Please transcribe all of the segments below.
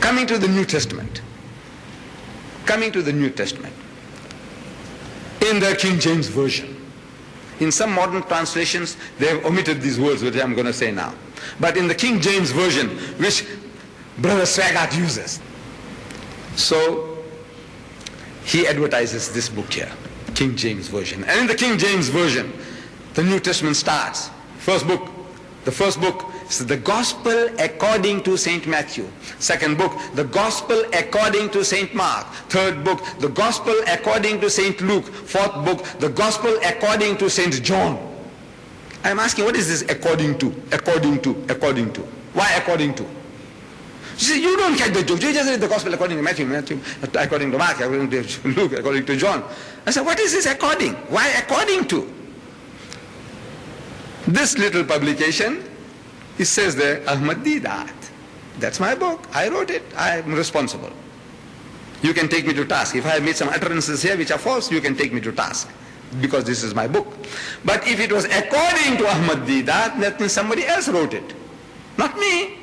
Coming to the New Testament. Coming to the New Testament. In the King James Version. In some modern translations, they have omitted these words, which I'm going to say now. But in the King James Version, which Brother Swaggart uses, so he advertises this book here, King James Version. And in the King James Version, the New Testament starts. The first book is the Gospel according to St. Matthew. Second book, the Gospel according to St. Mark. Third book, the Gospel according to St. Luke. Fourth book, the Gospel according to St. John. I'm asking, what is this according to? According to, according to. Why according to? You see, you don't catch the joke. You just read the Gospel according to Matthew, according to Mark, according to Luke, according to John. I said, what is this according? Why according to? This little publication, it says there, Ahmed Deedat. That's my book. I wrote it. I'm responsible. You can take me to task. If I have made some utterances here which are false, you can take me to task, because this is my book. But if it was according to Ahmed Deedat, that means somebody else wrote it, not me.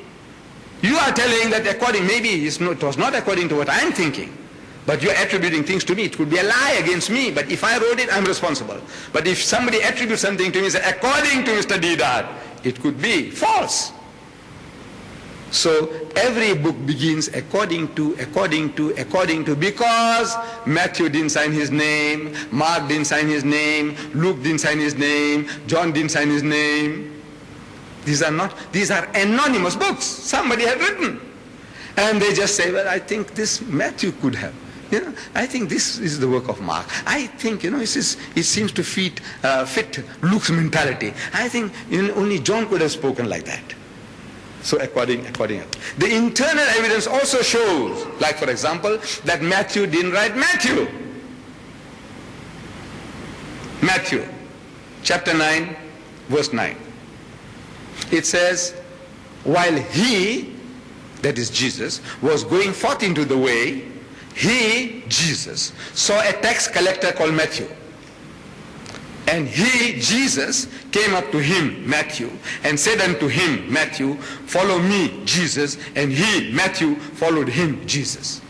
You are telling that according, maybe it was not according to what I'm thinking, but you're attributing things to me. It could be a lie against me, but if I wrote it, I'm responsible. But if somebody attributes something to me, say, according to Mr. Deedat, it could be false. So every book begins according to, because Matthew didn't sign his name, Mark didn't sign his name, Luke didn't sign his name, John didn't sign his name. These are anonymous books somebody had written. And they just say, well, I think this Matthew could have. I think this is the work of Mark. I think, it seems to fit Luke's mentality. I think only John could have spoken like that. So according. The internal evidence also shows, like for example, that Matthew didn't write Matthew. Matthew, chapter 9, verse 9. It says, while he, that is Jesus, was going forth into the way, he, Jesus, saw a tax collector called Matthew. And he, Jesus, came up to him, Matthew, and said unto him, Matthew, follow me, Jesus. And he, Matthew, followed him, Jesus.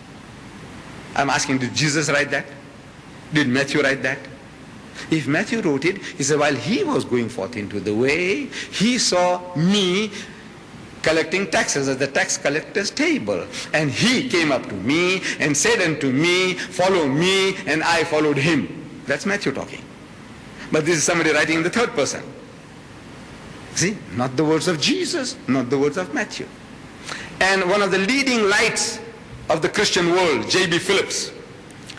I'm asking, did Jesus write that? Did Matthew write that? If Matthew wrote it, he said, while he was going forth into the way, he saw me collecting taxes at the tax collector's table. And he came up to me and said unto me, follow me, and I followed him. That's Matthew talking. But this is somebody writing in the third person. See, not the words of Jesus, not the words of Matthew. And one of the leading lights of the Christian world, J.B. Phillips,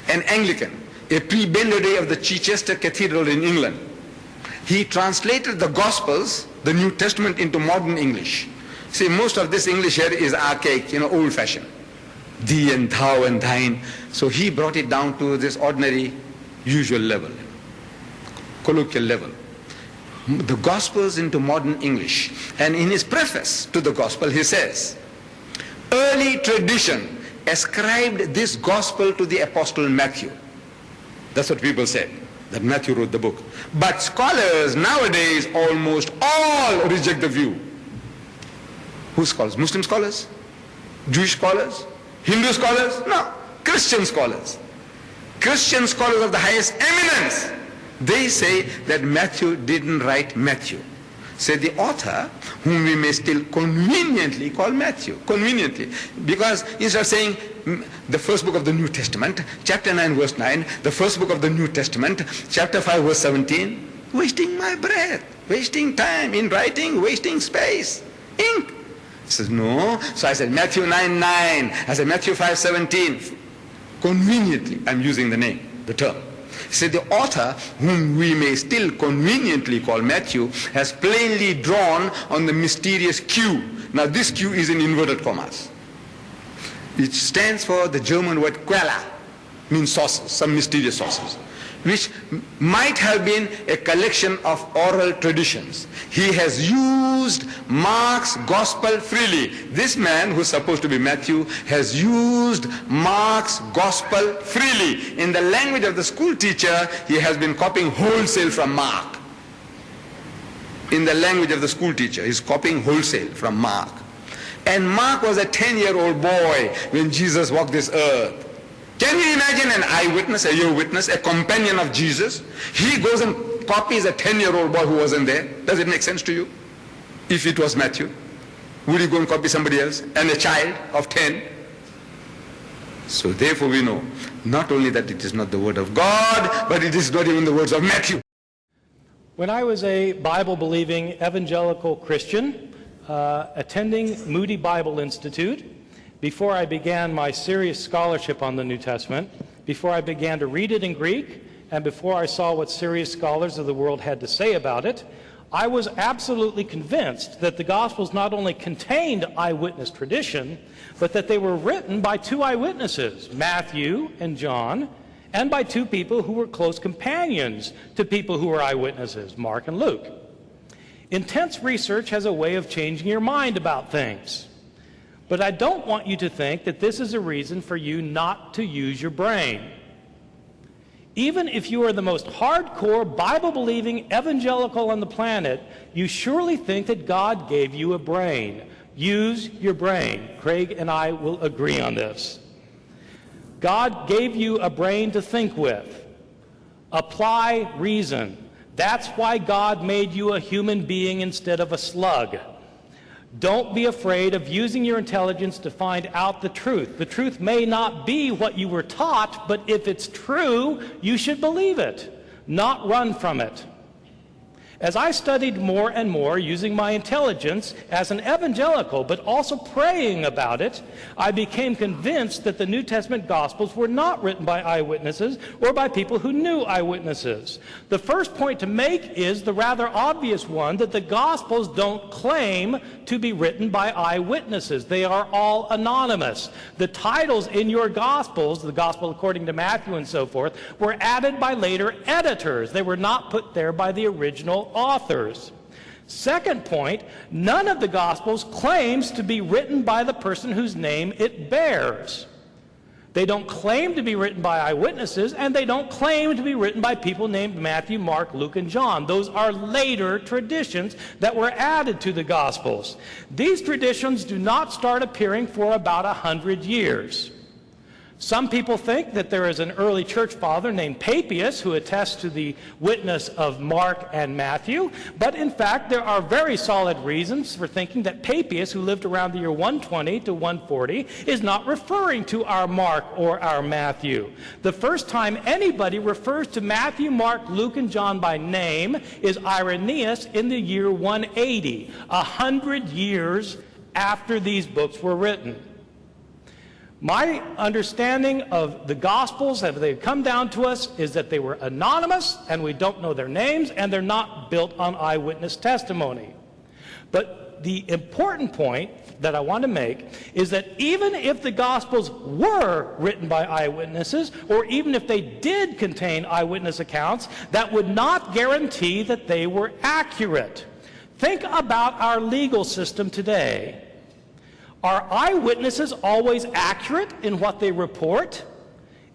an Anglican, a prebendary of the Chichester Cathedral in England, he translated the Gospels, the New Testament, into modern English. See, most of this English here is archaic, old-fashioned. Thee and thou and thine. So he brought it down to this ordinary, usual level, colloquial level. The Gospels into modern English. And in his preface to the Gospel, he says, early tradition ascribed this Gospel to the Apostle Matthew. That's what people said, that Matthew wrote the book. But scholars nowadays almost all reject the view. Who scholars? Muslim scholars? Jewish scholars? Hindu scholars? No. Christian scholars. Christian scholars of the highest eminence. They say that Matthew didn't write Matthew. Say the author, whom we may still conveniently call Matthew. Conveniently. Because instead of saying the first book of the New Testament, chapter 9, verse 9, the first book of the New Testament, chapter 5, verse 17, wasting my breath, wasting time in writing, wasting space, ink. He says, no. So I said Matthew 9, 9. I said Matthew 5, 17. Conveniently, I'm using the name, the term. He said the author, whom we may still conveniently call Matthew, has plainly drawn on the mysterious Q. Now this Q is in inverted commas. It stands for the German word Quelle, means sources, some mysterious sources, which might have been a collection of oral traditions. He has used Mark's gospel freely. This man, who's supposed to be Matthew, has used Mark's gospel freely. In the language of the school teacher, he has been copying wholesale from Mark. In the language of the school teacher, he's copying wholesale from Mark. And Mark was a 10-year-old boy when Jesus walked this earth. Can you imagine an eyewitness, a ear witness, a companion of Jesus? He goes and copies a 10-year-old boy who wasn't there. Does it make sense to you? If it was Matthew, would you go and copy somebody else? And a child of 10? So therefore we know not only that it is not the word of God, but it is not even the words of Matthew. When I was a Bible-believing evangelical Christian, attending Moody Bible Institute, before I began my serious scholarship on the New Testament, before I began to read it in Greek, and before I saw what serious scholars of the world had to say about it, I was absolutely convinced that the Gospels not only contained eyewitness tradition, but that they were written by two eyewitnesses, Matthew and John, and by two people who were close companions to people who were eyewitnesses, Mark and Luke. Intense research has a way of changing your mind about things. But I don't want you to think that this is a reason for you not to use your brain. Even if you are the most hardcore, Bible-believing evangelical on the planet, you surely think that God gave you a brain. Use your brain. Craig and I will agree on this. God gave you a brain to think with. Apply reason. That's why God made you a human being instead of a slug. Don't be afraid of using your intelligence to find out the truth. The truth may not be what you were taught, but if it's true, you should believe it, not run from it. As I studied more and more using my intelligence as an evangelical, but also praying about it, I became convinced that the New Testament Gospels were not written by eyewitnesses or by people who knew eyewitnesses. The first point to make is the rather obvious one that the Gospels don't claim to be written by eyewitnesses. They are all anonymous. The titles in your Gospels, the Gospel according to Matthew and so forth, were added by later editors. They were not put there by the original authors. Second point, none of the Gospels claims to be written by the person whose name it bears. They don't claim to be written by eyewitnesses, and they don't claim to be written by people named Matthew, Mark, Luke, and John. Those are later traditions that were added to the Gospels. These traditions do not start appearing for about 100 years. Some people think that there is an early church father named Papias who attests to the witness of Mark and Matthew, but in fact there are very solid reasons for thinking that Papias, who lived around the year 120 to 140, is not referring to our Mark or our Matthew. The first time anybody refers to Matthew, Mark, Luke, and John by name is Irenaeus in the year 180, 100 years after these books were written. My understanding of the Gospels, as they come down to us, is that they were anonymous, and we don't know their names, and they're not built on eyewitness testimony. But the important point that I want to make is that even if the Gospels were written by eyewitnesses, or even if they did contain eyewitness accounts, that would not guarantee that they were accurate. Think about our legal system today. Are eyewitnesses always accurate in what they report?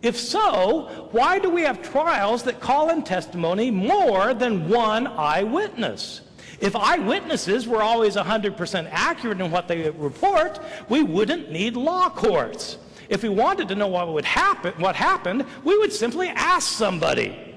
If so, why do we have trials that call in testimony more than one eyewitness? If eyewitnesses were always 100% accurate in what they report, we wouldn't need law courts. If we wanted to know what happened, we would simply ask somebody.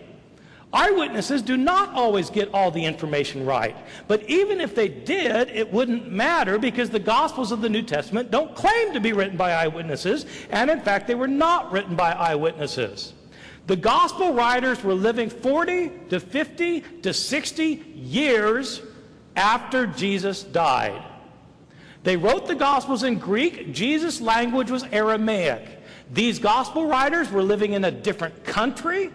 Eyewitnesses do not always get all the information right, but even if they did, it wouldn't matter because the Gospels of the New Testament don't claim to be written by eyewitnesses, and in fact they were not written by eyewitnesses. The Gospel writers were living 40 to 50 to 60 years after Jesus died. They wrote the Gospels in Greek. Jesus' language was Aramaic. These Gospel writers were living in a different country.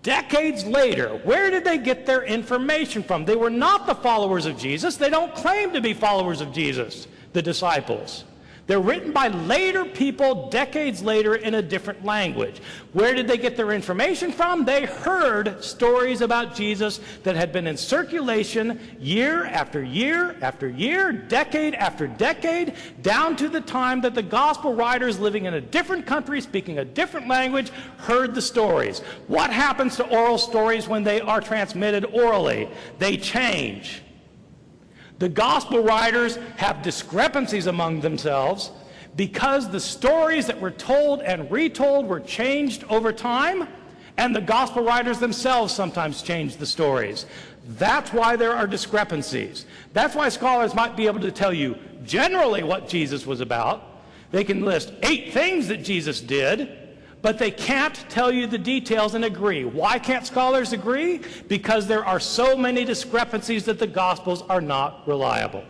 Decades later, where did they get their information from? They were not the followers of Jesus. They don't claim to be followers of Jesus, the disciples. They're written by later people, decades later, in a different language. Where did they get their information from? They heard stories about Jesus that had been in circulation year after year after year, decade after decade, down to the time that the gospel writers living in a different country, speaking a different language, heard the stories. What happens to oral stories when they are transmitted orally? They change. The gospel writers have discrepancies among themselves because the stories that were told and retold were changed over time, and the gospel writers themselves sometimes changed the stories. That's why there are discrepancies. That's why scholars might be able to tell you generally what Jesus was about. They can list 8 things that Jesus did, but they can't tell you the details and agree. Why can't scholars agree? Because there are so many discrepancies that the Gospels are not reliable.